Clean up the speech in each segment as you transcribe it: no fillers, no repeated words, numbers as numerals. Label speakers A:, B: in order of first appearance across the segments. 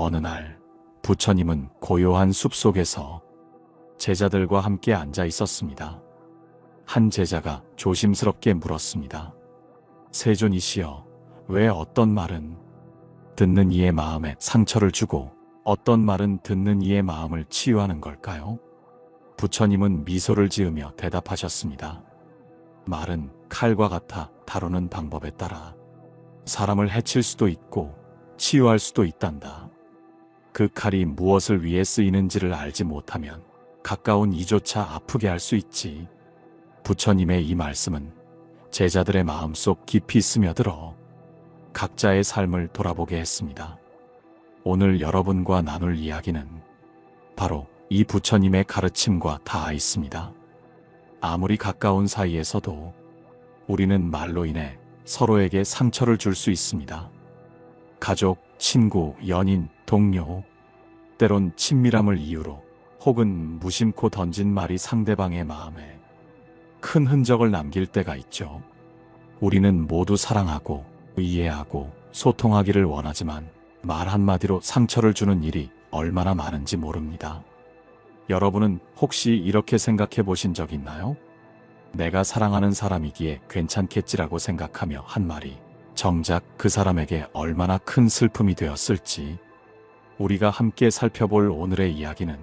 A: 어느 날 부처님은 고요한 숲속에서 제자들과 함께 앉아 있었습니다. 한 제자가 조심스럽게 물었습니다. 세존이시여, 왜 어떤 말은 듣는 이의 마음에 상처를 주고 어떤 말은 듣는 이의 마음을 치유하는 걸까요? 부처님은 미소를 지으며 대답하셨습니다. 말은 칼과 같아 다루는 방법에 따라 사람을 해칠 수도 있고 치유할 수도 있단다. 그 칼이 무엇을 위해 쓰이는지를 알지 못하면 가까운 이조차 아프게 할 수 있지. 부처님의 이 말씀은 제자들의 마음속 깊이 스며들어 각자의 삶을 돌아보게 했습니다. 오늘 여러분과 나눌 이야기는 바로 이 부처님의 가르침과 닿아 있습니다. 아무리 가까운 사이에서도 우리는 말로 인해 서로에게 상처를 줄 수 있습니다. 가족, 친구, 연인, 동료, 때론 친밀함을 이유로 혹은 무심코 던진 말이 상대방의 마음에 큰 흔적을 남길 때가 있죠. 우리는 모두 사랑하고 이해하고 소통하기를 원하지만 말 한마디로 상처를 주는 일이 얼마나 많은지 모릅니다. 여러분은 혹시 이렇게 생각해 보신 적 있나요? 내가 사랑하는 사람이기에 괜찮겠지라고 생각하며 한 말이 정작 그 사람에게 얼마나 큰 슬픔이 되었을지. 우리가 함께 살펴볼 오늘의 이야기는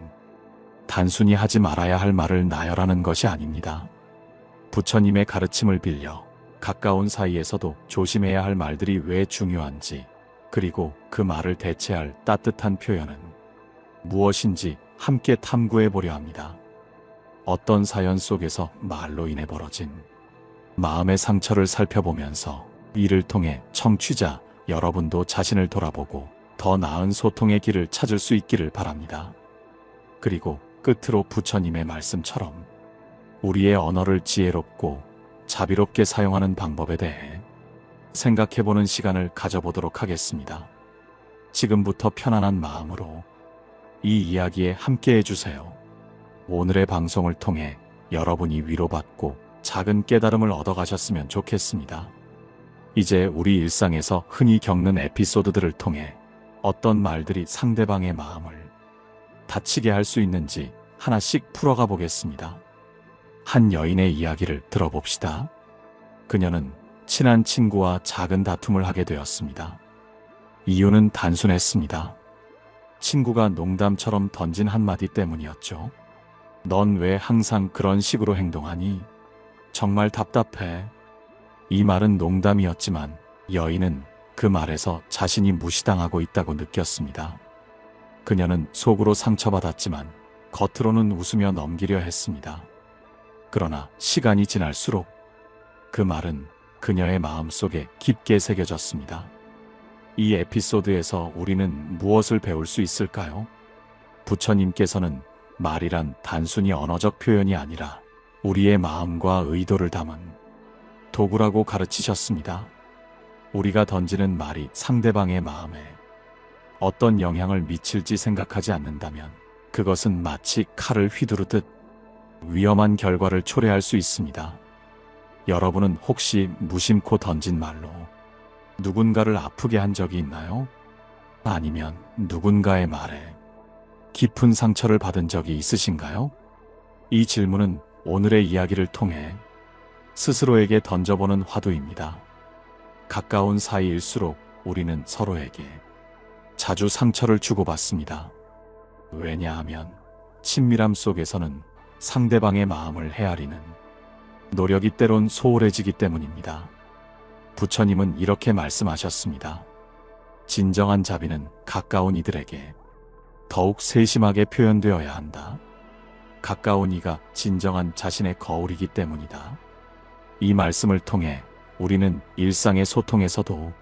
A: 단순히 하지 말아야 할 말을 나열하는 것이 아닙니다. 부처님의 가르침을 빌려 가까운 사이에서도 조심해야 할 말들이 왜 중요한지, 그리고 그 말을 대체할 따뜻한 표현은 무엇인지 함께 탐구해 보려 합니다. 어떤 사연 속에서 말로 인해 벌어진 마음의 상처를 살펴보면서 이를 통해 청취자 여러분도 자신을 돌아보고 더 나은 소통의 길을 찾을 수 있기를 바랍니다. 그리고 끝으로 부처님의 말씀처럼 우리의 언어를 지혜롭고 자비롭게 사용하는 방법에 대해 생각해보는 시간을 가져보도록 하겠습니다. 지금부터 편안한 마음으로 이 이야기에 함께 해주세요. 오늘의 방송을 통해 여러분이 위로받고 작은 깨달음을 얻어가셨으면 좋겠습니다. 이제 우리 일상에서 흔히 겪는 에피소드들을 통해 어떤 말들이 상대방의 마음을 다치게 할 수 있는지 하나씩 풀어가 보겠습니다. 한 여인의 이야기를 들어봅시다. 그녀는 친한 친구와 작은 다툼을 하게 되었습니다. 이유는 단순했습니다. 친구가 농담처럼 던진 한마디 때문이었죠. 넌 왜 항상 그런 식으로 행동하니? 정말 답답해. 이 말은 농담이었지만 여인은 그 말에서 자신이 무시당하고 있다고 느꼈습니다. 그녀는 속으로 상처받았지만 겉으로는 웃으며 넘기려 했습니다. 그러나 시간이 지날수록 그 말은 그녀의 마음속에 깊게 새겨졌습니다. 이 에피소드에서 우리는 무엇을 배울 수 있을까요? 부처님께서는 말이란 단순히 언어적 표현이 아니라 우리의 마음과 의도를 담은 도구라고 가르치셨습니다. 우리가 던지는 말이 상대방의 마음에 어떤 영향을 미칠지 생각하지 않는다면 그것은 마치 칼을 휘두르듯 위험한 결과를 초래할 수 있습니다. 여러분은 혹시 무심코 던진 말로 누군가를 아프게 한 적이 있나요? 아니면 누군가의 말에 깊은 상처를 받은 적이 있으신가요? 이 질문은 오늘의 이야기를 통해 스스로에게 던져보는 화두입니다. 가까운 사이일수록 우리는 서로에게 자주 상처를 주고받습니다. 왜냐하면 친밀함 속에서는 상대방의 마음을 헤아리는 노력이 때론 소홀해지기 때문입니다. 부처님은 이렇게 말씀하셨습니다. 진정한 자비는 가까운 이들에게 더욱 세심하게 표현되어야 한다. 가까운 이가 진정한 자신의 거울이기 때문이다. 이 말씀을 통해 우리는 일상의 소통에서도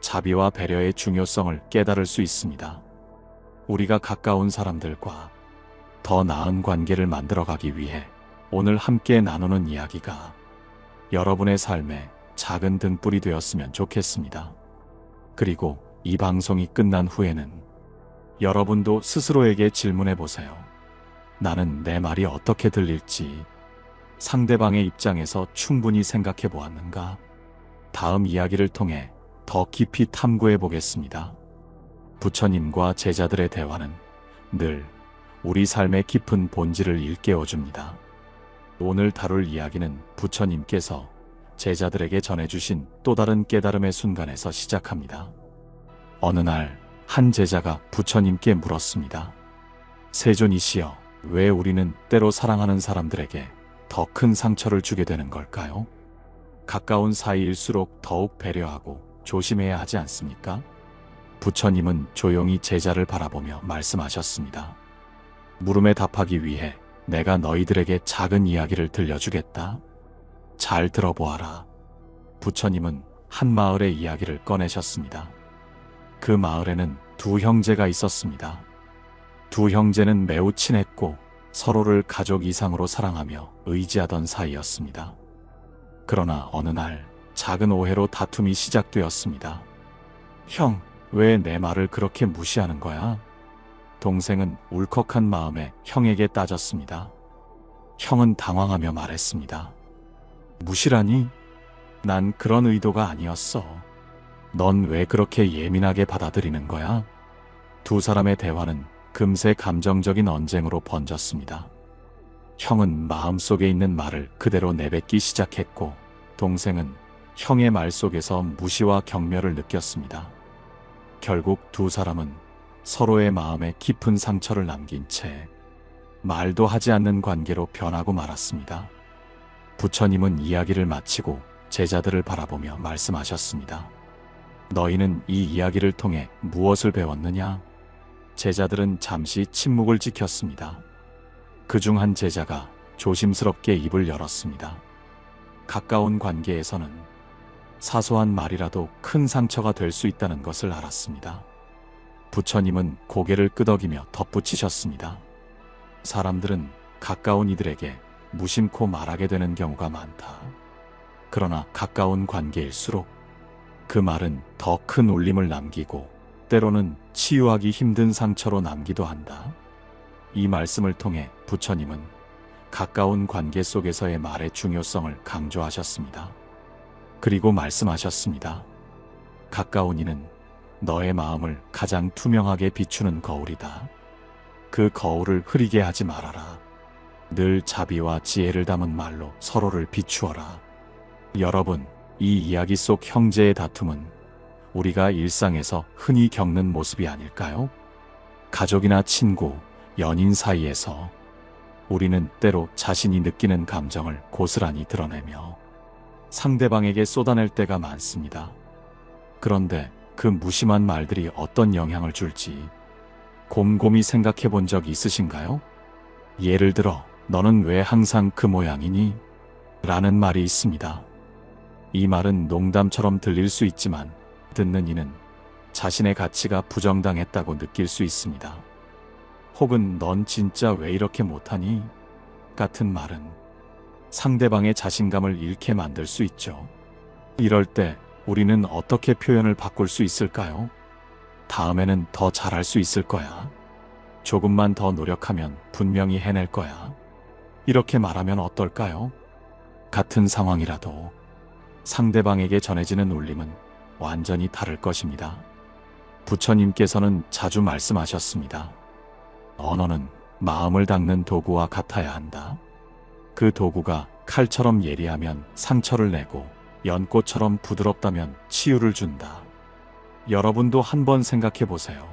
A: 자비와 배려의 중요성을 깨달을 수 있습니다. 우리가 가까운 사람들과 더 나은 관계를 만들어가기 위해 오늘 함께 나누는 이야기가 여러분의 삶에 작은 등불이 되었으면 좋겠습니다. 그리고 이 방송이 끝난 후에는 여러분도 스스로에게 질문해 보세요. 나는 내 말이 어떻게 들릴지 상대방의 입장에서 충분히 생각해 보았는가? 다음 이야기를 통해 더 깊이 탐구해 보겠습니다. 부처님과 제자들의 대화는 늘 우리 삶의 깊은 본질을 일깨워줍니다. 오늘 다룰 이야기는 부처님께서 제자들에게 전해주신 또 다른 깨달음의 순간에서 시작합니다. 어느 날 한 제자가 부처님께 물었습니다. 세존이시여, 왜 우리는 때로 사랑하는 사람들에게 더 큰 상처를 주게 되는 걸까요? 가까운 사이일수록 더욱 배려하고 조심해야 하지 않습니까? 부처님은 조용히 제자를 바라보며 말씀하셨습니다. 물음에 답하기 위해 내가 너희들에게 작은 이야기를 들려주겠다. 잘 들어보아라. 부처님은 한 마을의 이야기를 꺼내셨습니다. 그 마을에는 두 형제가 있었습니다. 두 형제는 매우 친했고 서로를 가족 이상으로 사랑하며 의지하던 사이였습니다. 그러나 어느 날 작은 오해로 다툼이 시작되었습니다. 형, 왜 내 말을 그렇게 무시하는 거야? 동생은 울컥한 마음에 형에게 따졌습니다. 형은 당황하며 말했습니다. 무시라니? 난 그런 의도가 아니었어. 넌 왜 그렇게 예민하게 받아들이는 거야? 두 사람의 대화는 금세 감정적인 언쟁으로 번졌습니다. 형은 마음속에 있는 말을 그대로 내뱉기 시작했고, 동생은 형의 말 속에서 무시와 경멸을 느꼈습니다. 결국 두 사람은 서로의 마음에 깊은 상처를 남긴 채 말도 하지 않는 관계로 변하고 말았습니다. 부처님은 이야기를 마치고 제자들을 바라보며 말씀하셨습니다. 너희는 이 이야기를 통해 무엇을 배웠느냐? 제자들은 잠시 침묵을 지켰습니다. 그중 한 제자가 조심스럽게 입을 열었습니다. 가까운 관계에서는 사소한 말이라도 큰 상처가 될 수 있다는 것을 알았습니다. 부처님은 고개를 끄덕이며 덧붙이셨습니다. 사람들은 가까운 이들에게 무심코 말하게 되는 경우가 많다. 그러나 가까운 관계일수록 그 말은 더 큰 울림을 남기고 때로는 치유하기 힘든 상처로 남기도 한다. 이 말씀을 통해 부처님은 가까운 관계 속에서의 말의 중요성을 강조하셨습니다. 그리고 말씀하셨습니다. 가까운 이는 너의 마음을 가장 투명하게 비추는 거울이다. 그 거울을 흐리게 하지 말아라. 늘 자비와 지혜를 담은 말로 서로를 비추어라. 여러분, 이 이야기 속 형제의 다툼은 우리가 일상에서 흔히 겪는 모습이 아닐까요? 가족이나 친구, 연인 사이에서 우리는 때로 자신이 느끼는 감정을 고스란히 드러내며 상대방에게 쏟아낼 때가 많습니다. 그런데 그 무심한 말들이 어떤 영향을 줄지 곰곰이 생각해 본 적 있으신가요? 예를 들어, 너는 왜 항상 그 모양이니? 라는 말이 있습니다. 이 말은 농담처럼 들릴 수 있지만 듣는 이는 자신의 가치가 부정당했다고 느낄 수 있습니다. 혹은 넌 진짜 왜 이렇게 못하니? 같은 말은 상대방의 자신감을 잃게 만들 수 있죠. 이럴 때 우리는 어떻게 표현을 바꿀 수 있을까요? 다음에는 더 잘할 수 있을 거야. 조금만 더 노력하면 분명히 해낼 거야. 이렇게 말하면 어떨까요? 같은 상황이라도 상대방에게 전해지는 울림은 완전히 다를 것입니다. 부처님께서는 자주 말씀하셨습니다. 언어는 마음을 닦는 도구와 같아야 한다. 그 도구가 칼처럼 예리하면 상처를 내고 연꽃처럼 부드럽다면 치유를 준다. 여러분도 한번 생각해 보세요.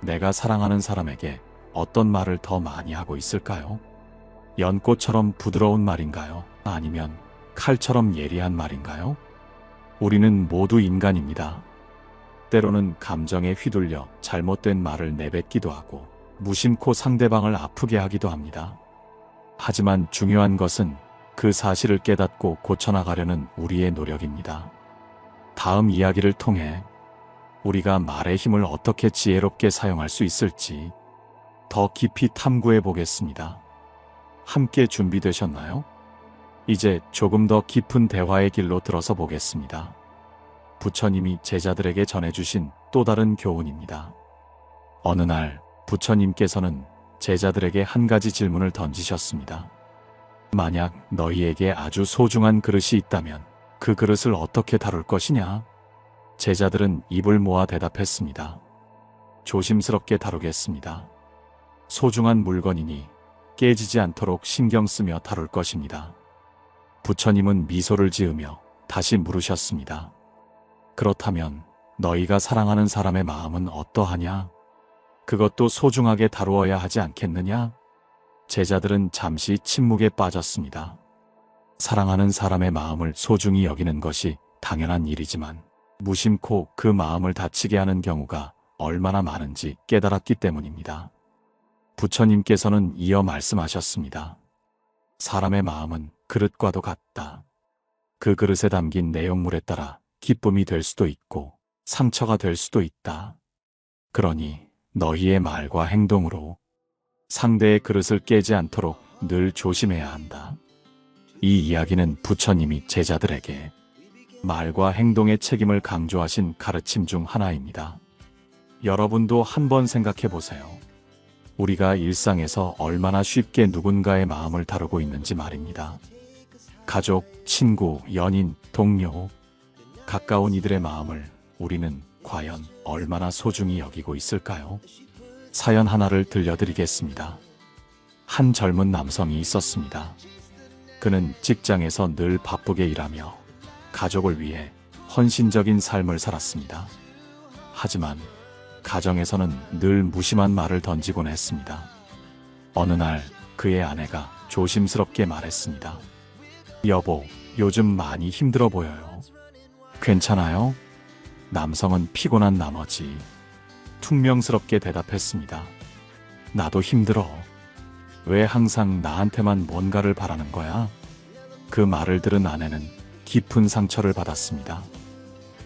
A: 내가 사랑하는 사람에게 어떤 말을 더 많이 하고 있을까요? 연꽃처럼 부드러운 말인가요? 아니면 칼처럼 예리한 말인가요? 우리는 모두 인간입니다. 때로는 감정에 휘둘려 잘못된 말을 내뱉기도 하고 무심코 상대방을 아프게 하기도 합니다. 하지만 중요한 것은 그 사실을 깨닫고 고쳐나가려는 우리의 노력입니다. 다음 이야기를 통해 우리가 말의 힘을 어떻게 지혜롭게 사용할 수 있을지 더 깊이 탐구해 보겠습니다. 함께 준비되셨나요? 이제 조금 더 깊은 대화의 길로 들어서 보겠습니다. 부처님이 제자들에게 전해주신 또 다른 교훈입니다. 어느 날 부처님께서는 제자들에게 한 가지 질문을 던지셨습니다. 만약 너희에게 아주 소중한 그릇이 있다면 그 그릇을 어떻게 다룰 것이냐? 제자들은 입을 모아 대답했습니다. 조심스럽게 다루겠습니다. 소중한 물건이니 깨지지 않도록 신경 쓰며 다룰 것입니다. 부처님은 미소를 지으며 다시 물으셨습니다. 그렇다면 너희가 사랑하는 사람의 마음은 어떠하냐? 그것도 소중하게 다루어야 하지 않겠느냐? 제자들은 잠시 침묵에 빠졌습니다. 사랑하는 사람의 마음을 소중히 여기는 것이 당연한 일이지만 무심코 그 마음을 다치게 하는 경우가 얼마나 많은지 깨달았기 때문입니다. 부처님께서는 이어 말씀하셨습니다. 사람의 마음은 그릇과도 같다. 그 그릇에 담긴 내용물에 따라 기쁨이 될 수도 있고 상처가 될 수도 있다. 그러니 너희의 말과 행동으로 상대의 그릇을 깨지 않도록 늘 조심해야 한다. 이 이야기는 부처님이 제자들에게 말과 행동의 책임을 강조하신 가르침 중 하나입니다. 여러분도 한번 생각해 보세요. 우리가 일상에서 얼마나 쉽게 누군가의 마음을 다루고 있는지 말입니다. 가족, 친구, 연인, 동료, 가까운 이들의 마음을 우리는 과연 얼마나 소중히 여기고 있을까요? 사연 하나를 들려드리겠습니다. 한 젊은 남성이 있었습니다. 그는 직장에서 늘 바쁘게 일하며 가족을 위해 헌신적인 삶을 살았습니다. 하지만 가정에서는 늘 무심한 말을 던지곤 했습니다. 어느 날 그의 아내가 조심스럽게 말했습니다. 여보, 요즘 많이 힘들어 보여요. 괜찮아요? 남성은 피곤한 나머지 퉁명스럽게 대답했습니다. 나도 힘들어. 왜 항상 나한테만 뭔가를 바라는 거야? 그 말을 들은 아내는 깊은 상처를 받았습니다.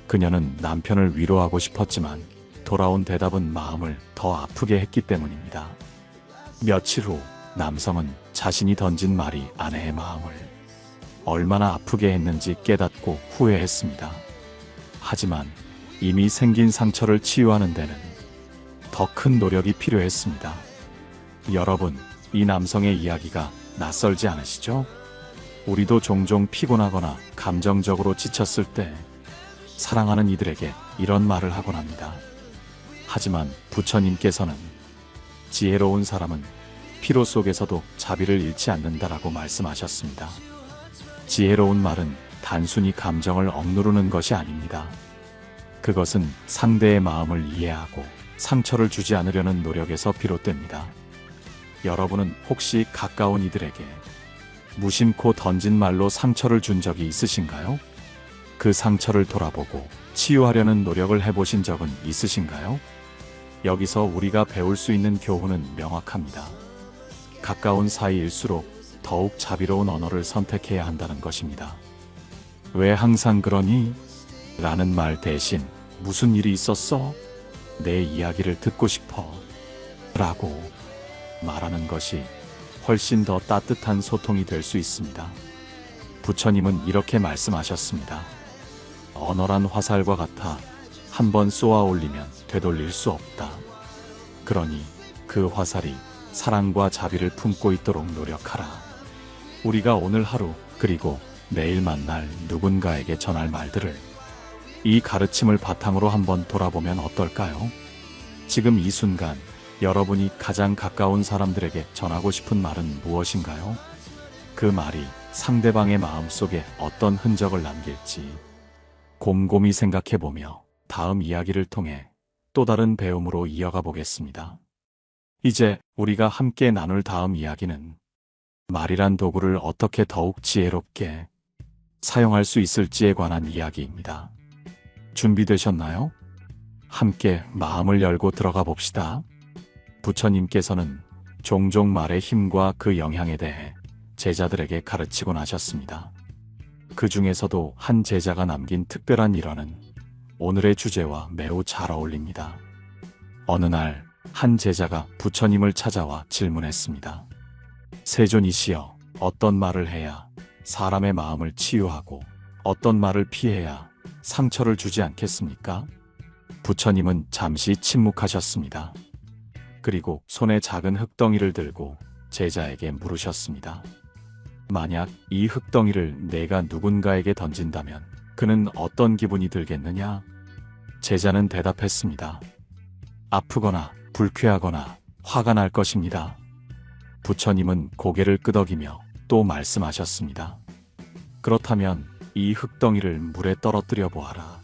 A: 그녀는 남편을 위로하고 싶었지만 돌아온 대답은 마음을 더 아프게 했기 때문입니다. 며칠 후 남성은 자신이 던진 말이 아내의 마음을 얼마나 아프게 했는지 깨닫고 후회했습니다. 하지만 이미 생긴 상처를 치유하는 데는 더 큰 노력이 필요했습니다. 여러분, 이 남성의 이야기가 낯설지 않으시죠? 우리도 종종 피곤하거나 감정적으로 지쳤을 때 사랑하는 이들에게 이런 말을 하곤 합니다. 하지만 부처님께서는 지혜로운 사람은 피로 속에서도 자비를 잃지 않는다라고 말씀하셨습니다. 지혜로운 말은 단순히 감정을 억누르는 것이 아닙니다. 그것은 상대의 마음을 이해하고 상처를 주지 않으려는 노력에서 비롯됩니다. 여러분은 혹시 가까운 이들에게 무심코 던진 말로 상처를 준 적이 있으신가요? 그 상처를 돌아보고 치유하려는 노력을 해보신 적은 있으신가요? 여기서 우리가 배울 수 있는 교훈은 명확합니다. 가까운 사이일수록 더욱 자비로운 언어를 선택해야 한다는 것입니다. 왜 항상 그러니? 라는 말 대신 무슨 일이 있었어? 내 이야기를 듣고 싶어. 라고 말하는 것이 훨씬 더 따뜻한 소통이 될 수 있습니다. 부처님은 이렇게 말씀하셨습니다. 언어란 화살과 같아 한번 쏘아 올리면 되돌릴 수 없다. 그러니 그 화살이 사랑과 자비를 품고 있도록 노력하라. 우리가 오늘 하루 그리고 내일 만날 누군가에게 전할 말들을 이 가르침을 바탕으로 한번 돌아보면 어떨까요? 지금 이 순간 여러분이 가장 가까운 사람들에게 전하고 싶은 말은 무엇인가요? 그 말이 상대방의 마음속에 어떤 흔적을 남길지 곰곰이 생각해보며 다음 이야기를 통해 또 다른 배움으로 이어가 보겠습니다. 이제 우리가 함께 나눌 다음 이야기는 말이란 도구를 어떻게 더욱 지혜롭게 사용할 수 있을지에 관한 이야기입니다. 준비되셨나요? 함께 마음을 열고 들어가 봅시다. 부처님께서는 종종 말의 힘과 그 영향에 대해 제자들에게 가르치곤 하셨습니다. 그 중에서도 한 제자가 남긴 특별한 일화는 오늘의 주제와 매우 잘 어울립니다. 어느 날 한 제자가 부처님을 찾아와 질문했습니다. 세존이시여, 어떤 말을 해야 사람의 마음을 치유하고 어떤 말을 피해야 상처를 주지 않겠습니까? 부처님은 잠시 침묵하셨습니다. 그리고 손에 작은 흙덩이를 들고 제자에게 물으셨습니다. 만약 이 흙덩이를 내가 누군가에게 던진다면 그는 어떤 기분이 들겠느냐? 제자는 대답했습니다. 아프거나 불쾌하거나 화가 날 것입니다. 부처님은 고개를 끄덕이며 또 말씀하셨습니다. 그렇다면 이 흙덩이를 물에 떨어뜨려 보아라.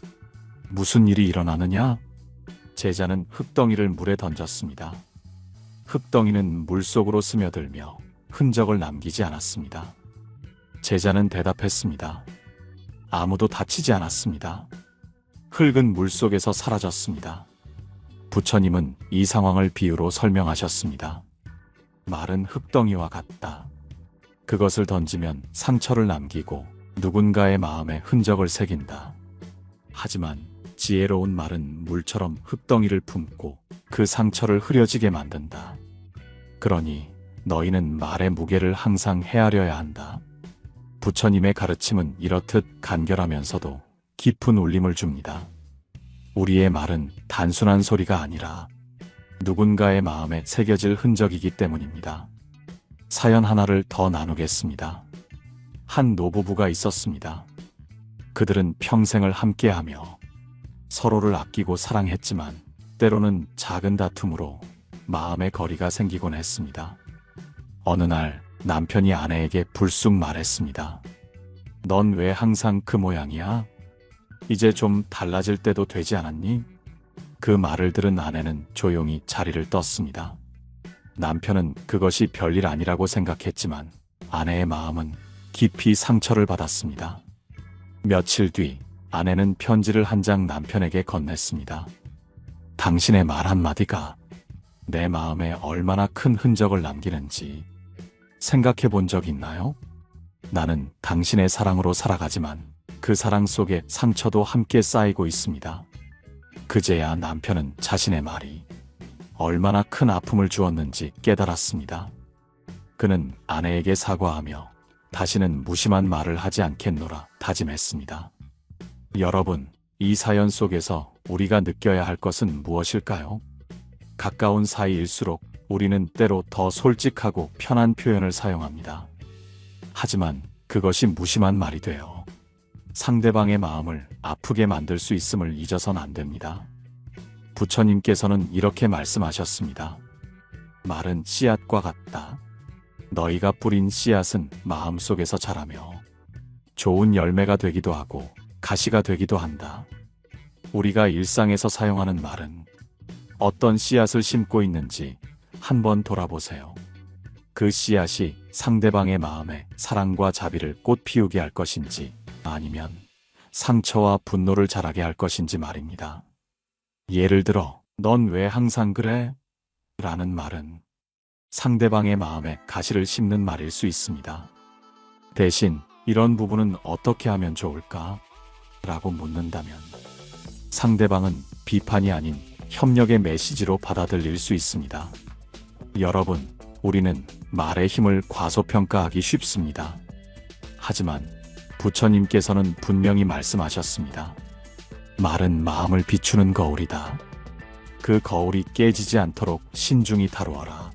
A: 무슨 일이 일어나느냐? 제자는 흙덩이를 물에 던졌습니다. 흙덩이는 물속으로 스며들며 흔적을 남기지 않았습니다. 제자는 대답했습니다. 아무도 다치지 않았습니다. 흙은 물속에서 사라졌습니다. 부처님은 이 상황을 비유로 설명하셨습니다. 마른 흙덩이와 같다. 그것을 던지면 상처를 남기고 누군가의 마음에 흔적을 새긴다. 하지만 지혜로운 말은 물처럼 흙덩이를 품고 그 상처를 흐려지게 만든다. 그러니 너희는 말의 무게를 항상 헤아려야 한다. 부처님의 가르침은 이렇듯 간결하면서도 깊은 울림을 줍니다. 우리의 말은 단순한 소리가 아니라 누군가의 마음에 새겨질 흔적이기 때문입니다. 사연 하나를 더 나누겠습니다. 한 노부부가 있었습니다. 그들은 평생을 함께하며 서로를 아끼고 사랑했지만 때로는 작은 다툼으로 마음의 거리가 생기곤 했습니다. 어느 날 남편이 아내에게 불쑥 말했습니다. 넌 왜 항상 그 모양이야? 이제 좀 달라질 때도 되지 않았니? 그 말을 들은 아내는 조용히 자리를 떴습니다. 남편은 그것이 별일 아니라고 생각했지만 아내의 마음은 깊이 상처를 받았습니다. 며칠 뒤 아내는 편지를 한 장 남편에게 건넸습니다. 당신의 말 한마디가 내 마음에 얼마나 큰 흔적을 남기는지 생각해 본 적 있나요? 나는 당신의 사랑으로 살아가지만 그 사랑 속에 상처도 함께 쌓이고 있습니다. 그제야 남편은 자신의 말이 얼마나 큰 아픔을 주었는지 깨달았습니다. 그는 아내에게 사과하며 다시는 무심한 말을 하지 않겠노라 다짐했습니다. 여러분, 이 사연 속에서 우리가 느껴야 할 것은 무엇일까요? 가까운 사이일수록 우리는 때로 더 솔직하고 편한 표현을 사용합니다. 하지만 그것이 무심한 말이 되어 상대방의 마음을 아프게 만들 수 있음을 잊어선 안 됩니다. 부처님께서는 이렇게 말씀하셨습니다. 말은 씨앗과 같다. 너희가 뿌린 씨앗은 마음속에서 자라며 좋은 열매가 되기도 하고 가시가 되기도 한다. 우리가 일상에서 사용하는 말은 어떤 씨앗을 심고 있는지 한번 돌아보세요. 그 씨앗이 상대방의 마음에 사랑과 자비를 꽃 피우게 할 것인지 아니면 상처와 분노를 자라게 할 것인지 말입니다. 예를 들어, 넌 왜 항상 그래? 라는 말은 상대방의 마음에 가시를 심는 말일 수 있습니다. 대신 이런 부분은 어떻게 하면 좋을까? 라고 묻는다면 상대방은 비판이 아닌 협력의 메시지로 받아들일 수 있습니다. 여러분, 우리는 말의 힘을 과소평가하기 쉽습니다. 하지만 부처님께서는 분명히 말씀하셨습니다. 말은 마음을 비추는 거울이다. 그 거울이 깨지지 않도록 신중히 다루어라.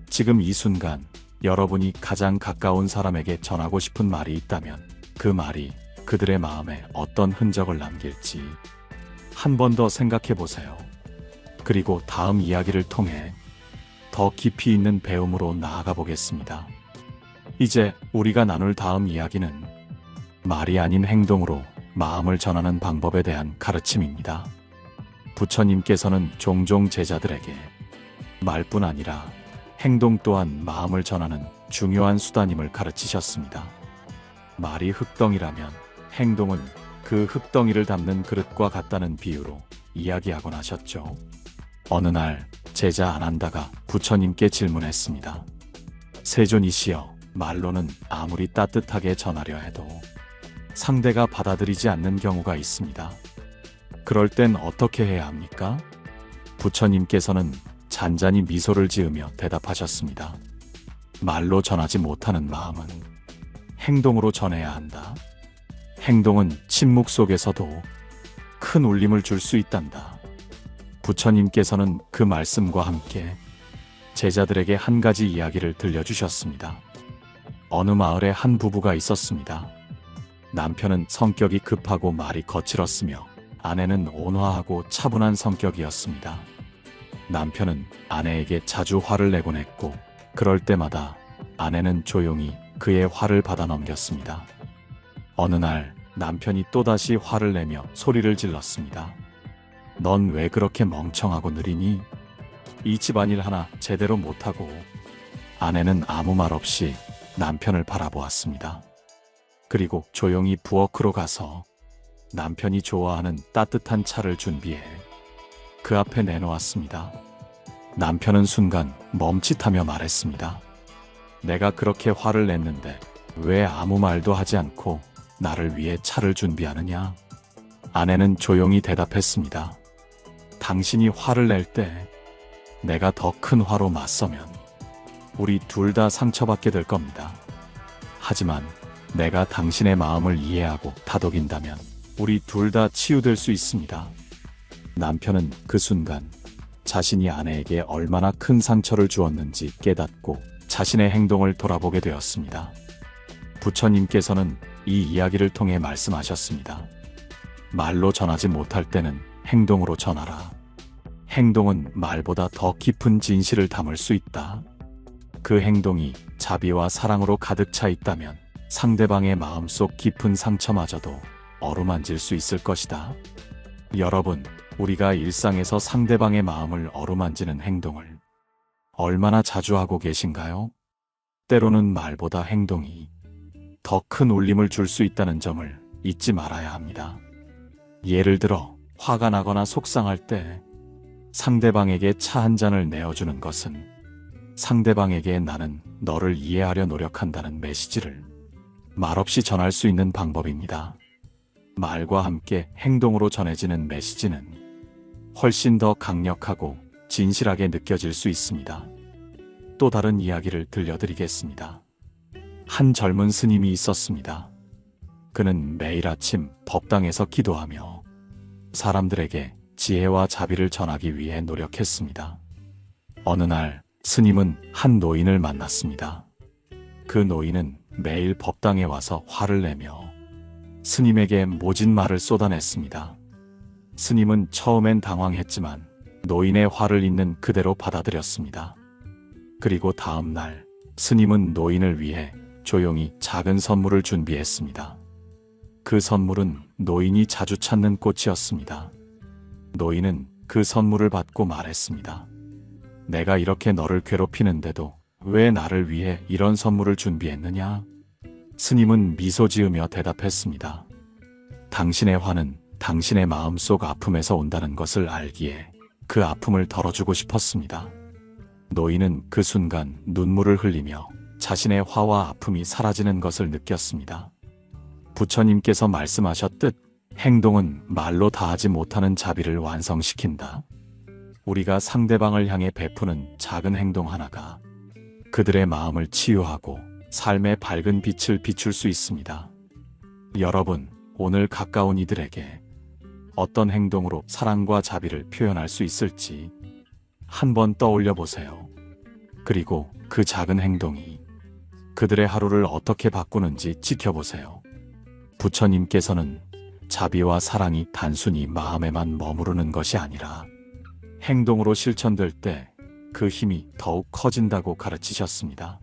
A: 지금 이 순간 여러분이 가장 가까운 사람에게 전하고 싶은 말이 있다면 그 말이 그들의 마음에 어떤 흔적을 남길지 한 번 더 생각해 보세요. 그리고 다음 이야기를 통해 더 깊이 있는 배움으로 나아가 보겠습니다. 이제 우리가 나눌 다음 이야기는 말이 아닌 행동으로 마음을 전하는 방법에 대한 가르침입니다. 부처님께서는 종종 제자들에게 말뿐 아니라 행동 또한 마음을 전하는 중요한 수단임을 가르치셨습니다. 말이 흙덩이라면 행동은 그 흙덩이를 담는 그릇과 같다는 비유로 이야기하곤 하셨죠. 어느 날 제자 아난다가 부처님께 질문했습니다. 세존이시여, 말로는 아무리 따뜻하게 전하려 해도 상대가 받아들이지 않는 경우가 있습니다. 그럴 땐 어떻게 해야 합니까? 부처님께서는 잔잔히 미소를 지으며 대답하셨습니다. 말로 전하지 못하는 마음은 행동으로 전해야 한다. 행동은 침묵 속에서도 큰 울림을 줄 수 있단다. 부처님께서는 그 말씀과 함께 제자들에게 한 가지 이야기를 들려주셨습니다. 어느 마을에 한 부부가 있었습니다. 남편은 성격이 급하고 말이 거칠었으며 아내는 온화하고 차분한 성격이었습니다. 남편은 아내에게 자주 화를 내곤 했고, 그럴 때마다 아내는 조용히 그의 화를 받아 넘겼습니다. 어느 날 남편이 또다시 화를 내며 소리를 질렀습니다. 넌 왜 그렇게 멍청하고 느리니? 이 집안일 하나 제대로 못하고. 아내는 아무 말 없이 남편을 바라보았습니다. 그리고 조용히 부엌으로 가서 남편이 좋아하는 따뜻한 차를 준비해 그 앞에 내놓았습니다. 남편은 순간 멈칫하며 말했습니다. 내가 그렇게 화를 냈는데 왜 아무 말도 하지 않고 나를 위해 차를 준비하느냐? 아내는 조용히 대답했습니다. 당신이 화를 낼 때 내가 더 큰 화로 맞서면 우리 둘 다 상처받게 될 겁니다. 하지만 내가 당신의 마음을 이해하고 다독인다면 우리 둘 다 치유될 수 있습니다. 남편은 그 순간 자신이 아내에게 얼마나 큰 상처를 주었는지 깨닫고 자신의 행동을 돌아보게 되었습니다. 부처님께서는 이 이야기를 통해 말씀하셨습니다. 말로 전하지 못할 때는 행동으로 전하라. 행동은 말보다 더 깊은 진실을 담을 수 있다. 그 행동이 자비와 사랑으로 가득 차 있다면 상대방의 마음속 깊은 상처마저도 어루만질 수 있을 것이다. 여러분, 우리가 일상에서 상대방의 마음을 어루만지는 행동을 얼마나 자주 하고 계신가요? 때로는 말보다 행동이 더 큰 울림을 줄 수 있다는 점을 잊지 말아야 합니다. 예를 들어 화가 나거나 속상할 때 상대방에게 차 한 잔을 내어주는 것은 상대방에게 나는 너를 이해하려 노력한다는 메시지를 말없이 전할 수 있는 방법입니다. 말과 함께 행동으로 전해지는 메시지는 훨씬 더 강력하고 진실하게 느껴질 수 있습니다. 또 다른 이야기를 들려드리겠습니다. 한 젊은 스님이 있었습니다. 그는 매일 아침 법당에서 기도하며 사람들에게 지혜와 자비를 전하기 위해 노력했습니다. 어느 날 스님은 한 노인을 만났습니다. 그 노인은 매일 법당에 와서 화를 내며 스님에게 모진 말을 쏟아냈습니다. 스님은 처음엔 당황했지만 노인의 화를 있는 그대로 받아들였습니다. 그리고 다음 날 스님은 노인을 위해 조용히 작은 선물을 준비했습니다. 그 선물은 노인이 자주 찾는 꽃이었습니다. 노인은 그 선물을 받고 말했습니다. 내가 이렇게 너를 괴롭히는데도 왜 나를 위해 이런 선물을 준비했느냐? 스님은 미소 지으며 대답했습니다. 당신의 화는 당신의 마음속 아픔에서 온다는 것을 알기에 그 아픔을 덜어주고 싶었습니다. 노인은 그 순간 눈물을 흘리며 자신의 화와 아픔이 사라지는 것을 느꼈습니다. 부처님께서 말씀하셨듯 행동은 말로 다하지 못하는 자비를 완성시킨다. 우리가 상대방을 향해 베푸는 작은 행동 하나가 그들의 마음을 치유하고 삶의 밝은 빛을 비출 수 있습니다. 여러분, 오늘 가까운 이들에게 어떤 행동으로 사랑과 자비를 표현할 수 있을지 한번 떠올려 보세요. 그리고 그 작은 행동이 그들의 하루를 어떻게 바꾸는지 지켜보세요. 부처님께서는 자비와 사랑이 단순히 마음에만 머무르는 것이 아니라 행동으로 실천될 때 그 힘이 더욱 커진다고 가르치셨습니다.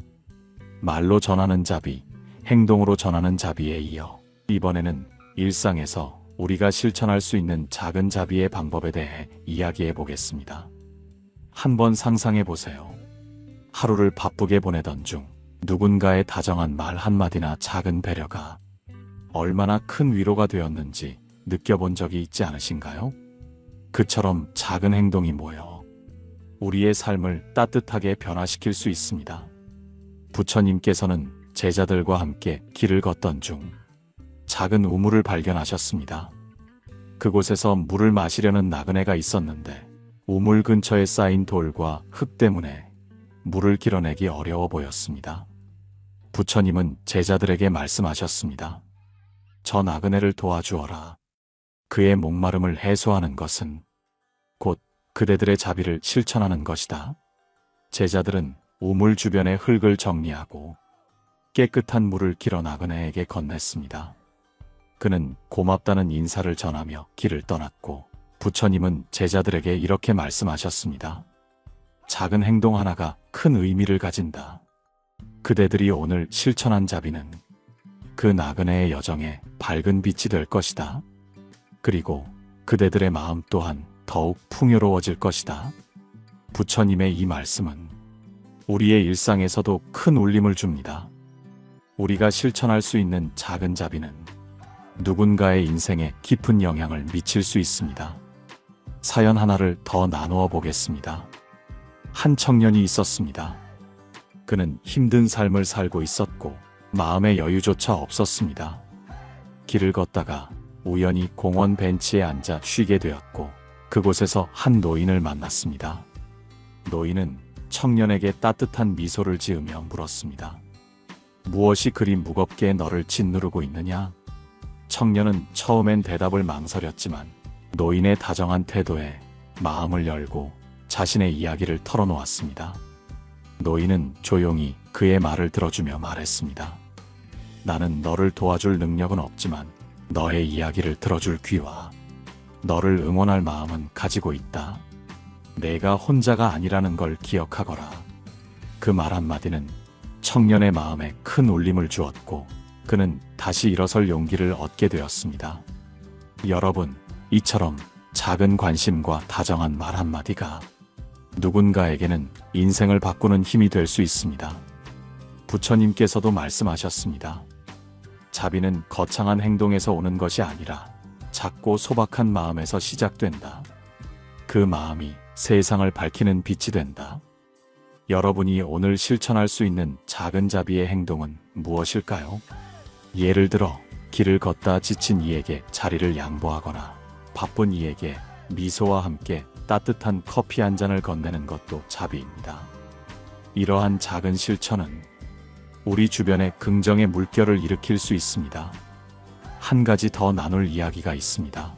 A: 말로 전하는 자비, 행동으로 전하는 자비에 이어 이번에는 일상에서 우리가 실천할 수 있는 작은 자비의 방법에 대해 이야기해 보겠습니다. 한번 상상해 보세요. 하루를 바쁘게 보내던 중 누군가의 다정한 말 한마디나 작은 배려가 얼마나 큰 위로가 되었는지 느껴본 적이 있지 않으신가요? 그처럼 작은 행동이 모여 우리의 삶을 따뜻하게 변화시킬 수 있습니다. 부처님께서는 제자들과 함께 길을 걷던 중 작은 우물을 발견하셨습니다. 그곳에서 물을 마시려는 나그네가 있었는데 우물 근처에 쌓인 돌과 흙 때문에 물을 길어내기 어려워 보였습니다. 부처님은 제자들에게 말씀하셨습니다. 저 나그네를 도와주어라. 그의 목마름을 해소하는 것은 곧 그대들의 자비를 실천하는 것이다. 제자들은 우물 주변의 흙을 정리하고 깨끗한 물을 길어 나그네에게 건넸습니다. 그는 고맙다는 인사를 전하며 길을 떠났고 부처님은 제자들에게 이렇게 말씀하셨습니다. 작은 행동 하나가 큰 의미를 가진다. 그대들이 오늘 실천한 자비는 그 나그네의 여정에 밝은 빛이 될 것이다. 그리고 그대들의 마음 또한 더욱 풍요로워질 것이다. 부처님의 이 말씀은 우리의 일상에서도 큰 울림을 줍니다. 우리가 실천할 수 있는 작은 자비는 누군가의 인생에 깊은 영향을 미칠 수 있습니다. 사연 하나를 더 나누어 보겠습니다. 한 청년이 있었습니다. 그는 힘든 삶을 살고 있었고 마음의 여유조차 없었습니다. 길을 걷다가 우연히 공원 벤치에 앉아 쉬게 되었고 그곳에서 한 노인을 만났습니다. 노인은 청년에게 따뜻한 미소를 지으며 물었습니다. 무엇이 그리 무겁게 너를 짓누르고 있느냐? 청년은 처음엔 대답을 망설였지만 노인의 다정한 태도에 마음을 열고 자신의 이야기를 털어놓았습니다. 노인은 조용히 그의 말을 들어주며 말했습니다. 나는 너를 도와줄 능력은 없지만 너의 이야기를 들어줄 귀와 너를 응원할 마음은 가지고 있다. 내가 혼자가 아니라는 걸 기억하거라. 그 말 한마디는 청년의 마음에 큰 울림을 주었고 그는 다시 일어설 용기를 얻게 되었습니다. 여러분, 이처럼 작은 관심과 다정한 말 한마디가 누군가에게는 인생을 바꾸는 힘이 될 수 있습니다. 부처님께서도 말씀하셨습니다. 자비는 거창한 행동에서 오는 것이 아니라 작고 소박한 마음에서 시작된다. 그 마음이 세상을 밝히는 빛이 된다. 여러분이 오늘 실천할 수 있는 작은 자비의 행동은 무엇일까요? 예를 들어 길을 걷다 지친 이에게 자리를 양보하거나 바쁜 이에게 미소와 함께 따뜻한 커피 한 잔을 건네는 것도 자비입니다. 이러한 작은 실천은 우리 주변에 긍정의 물결을 일으킬 수 있습니다. 한 가지 더 나눌 이야기가 있습니다.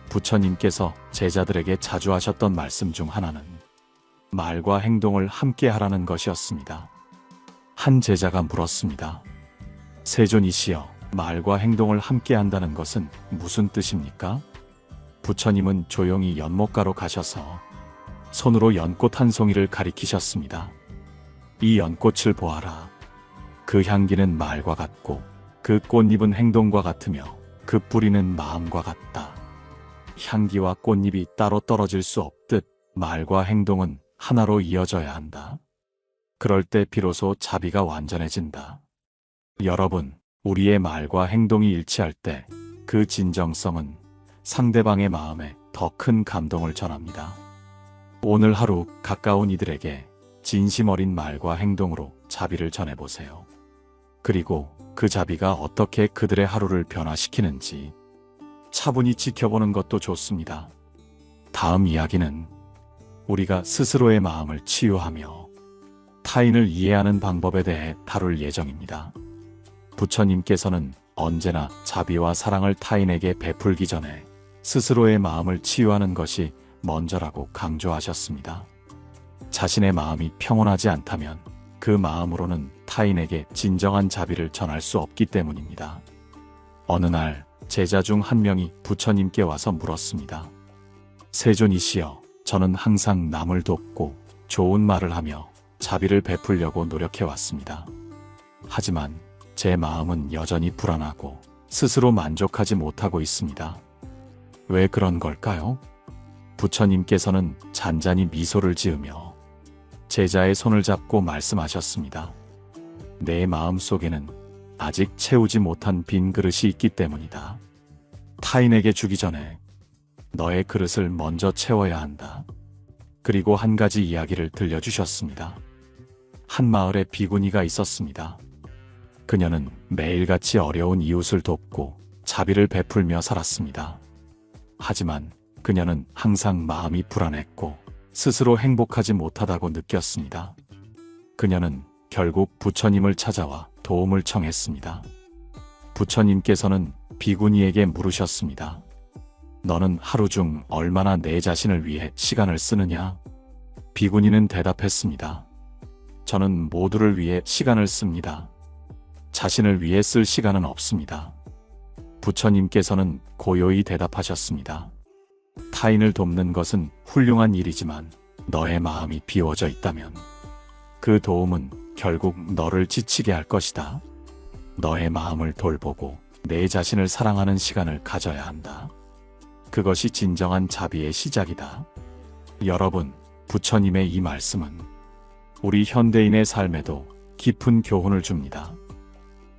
A: 부처님께서 제자들에게 자주 하셨던 말씀 중 하나는 말과 행동을 함께 하라는 것이었습니다. 한 제자가 물었습니다. 세존이시여, 말과 행동을 함께 한다는 것은 무슨 뜻입니까? 부처님은 조용히 연못가로 가셔서 손으로 연꽃 한 송이를 가리키셨습니다. 이 연꽃을 보아라. 그 향기는 말과 같고 그 꽃잎은 행동과 같으며 그 뿌리는 마음과 같다. 향기와 꽃잎이 따로 떨어질 수 없듯 말과 행동은 하나로 이어져야 한다. 그럴 때 비로소 자비가 완전해진다. 여러분, 우리의 말과 행동이 일치할 때 그 진정성은 상대방의 마음에 더 큰 감동을 전합니다. 오늘 하루 가까운 이들에게 진심 어린 말과 행동으로 자비를 전해보세요. 그리고 그 자비가 어떻게 그들의 하루를 변화시키는지 차분히 지켜보는 것도 좋습니다. 다음 이야기는 우리가 스스로의 마음을 치유하며 타인을 이해하는 방법에 대해 다룰 예정입니다. 부처님께서는 언제나 자비와 사랑을 타인에게 베풀기 전에 스스로의 마음을 치유하는 것이 먼저라고 강조하셨습니다. 자신의 마음이 평온하지 않다면 그 마음으로는 타인에게 진정한 자비를 전할 수 없기 때문입니다. 어느 날 제자 중 한 명이 부처님께 와서 물었습니다. 세존이시여, 저는 항상 남을 돕고 좋은 말을 하며 자비를 베풀려고 노력해왔습니다. 하지만 제 마음은 여전히 불안하고 스스로 만족하지 못하고 있습니다. 왜 그런 걸까요? 부처님께서는 잔잔히 미소를 지으며 제자의 손을 잡고 말씀하셨습니다. 내 마음 속에는 아직 채우지 못한 빈 그릇이 있기 때문이다. 타인에게 주기 전에 너의 그릇을 먼저 채워야 한다. 그리고 한 가지 이야기를 들려주셨습니다. 한 마을에 비구니가 있었습니다. 그녀는 매일같이 어려운 이웃을 돕고 자비를 베풀며 살았습니다. 하지만 그녀는 항상 마음이 불안했고 스스로 행복하지 못하다고 느꼈습니다. 그녀는 결국 부처님을 찾아와 도움을 청했습니다. 부처님께서는 비구니에게 물으셨습니다. 너는 하루 중 얼마나 내 자신을 위해 시간을 쓰느냐? 비구니는 대답했습니다. 저는 모두를 위해 시간을 씁니다. 자신을 위해 쓸 시간은 없습니다. 부처님께서는 고요히 대답하셨습니다. 타인을 돕는 것은 훌륭한 일이지만 너의 마음이 비워져 있다면 그 도움은 결국 너를 지치게 할 것이다. 너의 마음을 돌보고 내 자신을 사랑하는 시간을 가져야 한다. 그것이 진정한 자비의 시작이다. 여러분, 부처님의 이 말씀은 우리 현대인의 삶에도 깊은 교훈을 줍니다.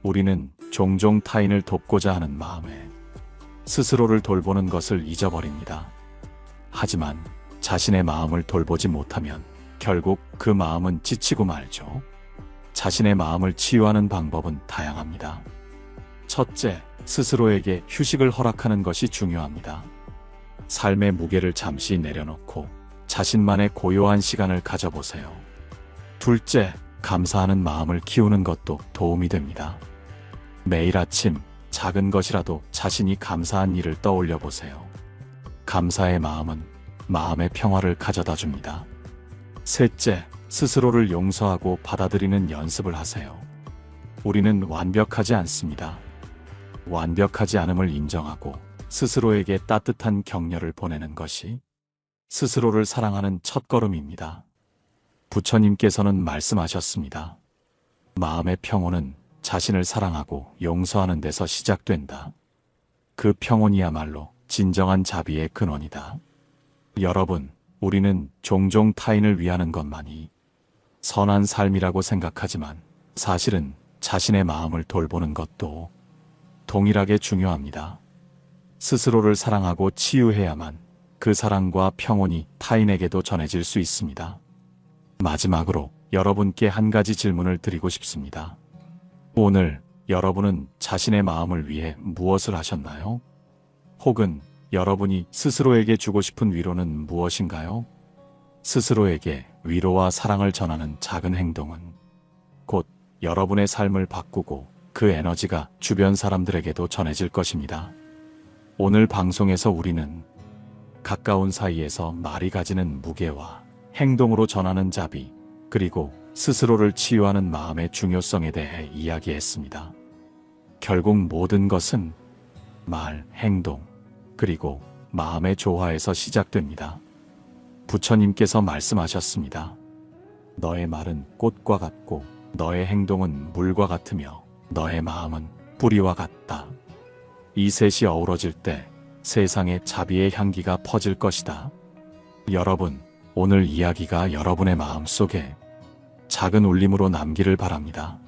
A: 우리는 종종 타인을 돕고자 하는 마음에 스스로를 돌보는 것을 잊어버립니다. 하지만 자신의 마음을 돌보지 못하면 결국 그 마음은 지치고 말죠. 자신의 마음을 치유하는 방법은 다양합니다. 첫째, 스스로에게 휴식을 허락하는 것이 중요합니다. 삶의 무게를 잠시 내려놓고 자신만의 고요한 시간을 가져보세요. 둘째, 감사하는 마음을 키우는 것도 도움이 됩니다. 매일 아침 작은 것이라도 자신이 감사한 일을 떠올려 보세요. 감사의 마음은 마음의 평화를 가져다 줍니다. 셋째, 스스로를 용서하고 받아들이는 연습을 하세요. 우리는 완벽하지 않습니다. 완벽하지 않음을 인정하고 스스로에게 따뜻한 격려를 보내는 것이 스스로를 사랑하는 첫걸음입니다. 부처님께서는 말씀하셨습니다. 마음의 평온은 자신을 사랑하고 용서하는 데서 시작된다. 그 평온이야말로 진정한 자비의 근원이다. 여러분, 우리는 종종 타인을 위하는 것만이 선한 삶이라고 생각하지만 사실은 자신의 마음을 돌보는 것도 동일하게 중요합니다. 스스로를 사랑하고 치유해야만 그 사랑과 평온이 타인에게도 전해질 수 있습니다. 마지막으로 여러분께 한 가지 질문을 드리고 싶습니다. 오늘 여러분은 자신의 마음을 위해 무엇을 하셨나요? 혹은 여러분이 스스로에게 주고 싶은 위로는 무엇인가요? 스스로에게 위로와 사랑을 전하는 작은 행동은 곧 여러분의 삶을 바꾸고 그 에너지가 주변 사람들에게도 전해질 것입니다. 오늘 방송에서 우리는 가까운 사이에서 말이 가지는 무게와 행동으로 전하는 자비, 그리고 스스로를 치유하는 마음의 중요성에 대해 이야기했습니다. 결국 모든 것은 말, 행동, 그리고 마음의 조화에서 시작됩니다. 부처님께서 말씀하셨습니다. 너의 말은 꽃과 같고 너의 행동은 물과 같으며 너의 마음은 뿌리와 같다. 이 셋이 어우러질 때 세상에 자비의 향기가 퍼질 것이다. 여러분, 오늘 이야기가 여러분의 마음 속에 작은 울림으로 남기를 바랍니다.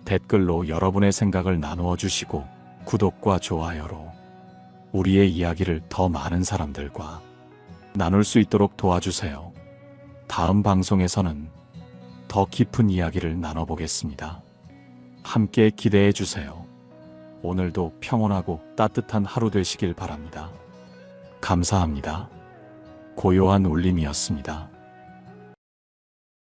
A: 댓글로 여러분의 생각을 나누어 주시고 구독과 좋아요로 우리의 이야기를 더 많은 사람들과 나눌 수 있도록 도와주세요. 다음 방송에서는 더 깊은 이야기를 나눠보겠습니다. 함께 기대해 주세요. 오늘도 평온하고 따뜻한 하루 되시길 바랍니다. 감사합니다. 고요한 울림이었습니다.